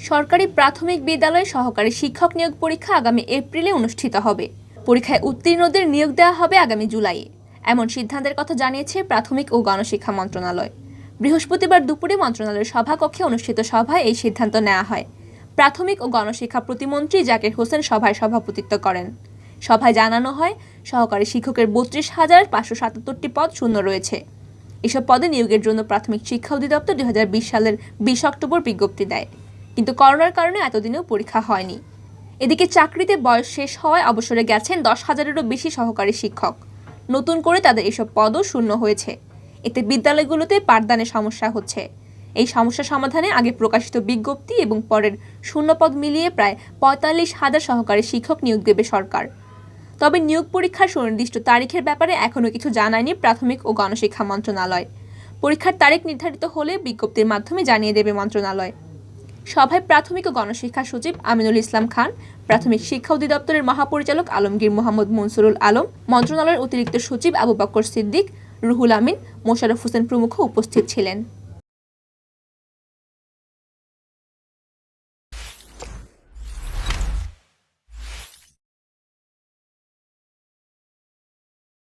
সরকারি প্রাথমিক বিদ্যালয়ে সহকারী শিক্ষক নিয়োগ পরীক্ষা আগামী এপ্রিলে অনুষ্ঠিত হবে। পরীক্ষায় উত্তীর্ণদের নিয়োগ দেওয়া হবে আগামী জুলাইয়ে। এমন সিদ্ধান্তের কথা জানিয়েছে প্রাথমিক ও গণশিক্ষা মন্ত্রণালয়। বৃহস্পতিবার দুপুরে মন্ত্রণালয়ের সভাকক্ষে অনুষ্ঠিত সভায় এই সিদ্ধান্ত নেওয়া হয়। প্রাথমিক ও গণশিক্ষা প্রতিমন্ত্রী জাকির হোসেন সভায় সভাপতিত্ব করেন। সভায় জানানো হয়, সহকারী শিক্ষকের ৩২,৫৭৭টি পদ শূন্য রয়েছে। এসব পদে নিয়োগের জন্য প্রাথমিক শিক্ষা অধিদপ্তর ২০২০ সালের ২০ অক্টোবর বিজ্ঞপ্তি দেয়, কিন্তু করোনার কারণে এতদিনেও পরীক্ষা হয়নি। এদিকে চাকরিতে বয়স শেষ হওয়ায় অবসরে গেছেন ১০,০০০-এরও বেশি সহকারী শিক্ষক। নতুন করে তাদের এসব পদও শূন্য হয়েছে। এতে বিদ্যালয়গুলোতে পাঠদানের সমস্যা হচ্ছে। এই সমস্যা সমাধানে আগে প্রকাশিত বিজ্ঞপ্তি এবং পরের শূন্য পদ মিলিয়ে প্রায় ৪৫,০০০ সহকারী শিক্ষক নিয়োগ দেবে সরকার। তবে নিয়োগ পরীক্ষার সুনির্দিষ্ট তারিখের ব্যাপারে এখনও কিছু জানায়নি প্রাথমিক ও গণশিক্ষা মন্ত্রণালয়। পরীক্ষার তারিখ নির্ধারিত হলে বিজ্ঞপ্তির মাধ্যমে জানিয়ে দেবে মন্ত্রণালয়। সভায় প্রাথমিক ও গণশিক্ষা সচিব আমিনুল ইসলাম খান, প্রাথমিক শিক্ষা অধিদপ্তরের মহাপরিচালক আলমগীর মোহাম্মদ মনসুরুল আলম, মন্ত্রণালয়ের অতিরিক্ত সচিব আবু বকর সিদ্দিক, রুহুল আমিন, মোশাররফ হোসেন প্রমুখ উপস্থিত ছিলেন।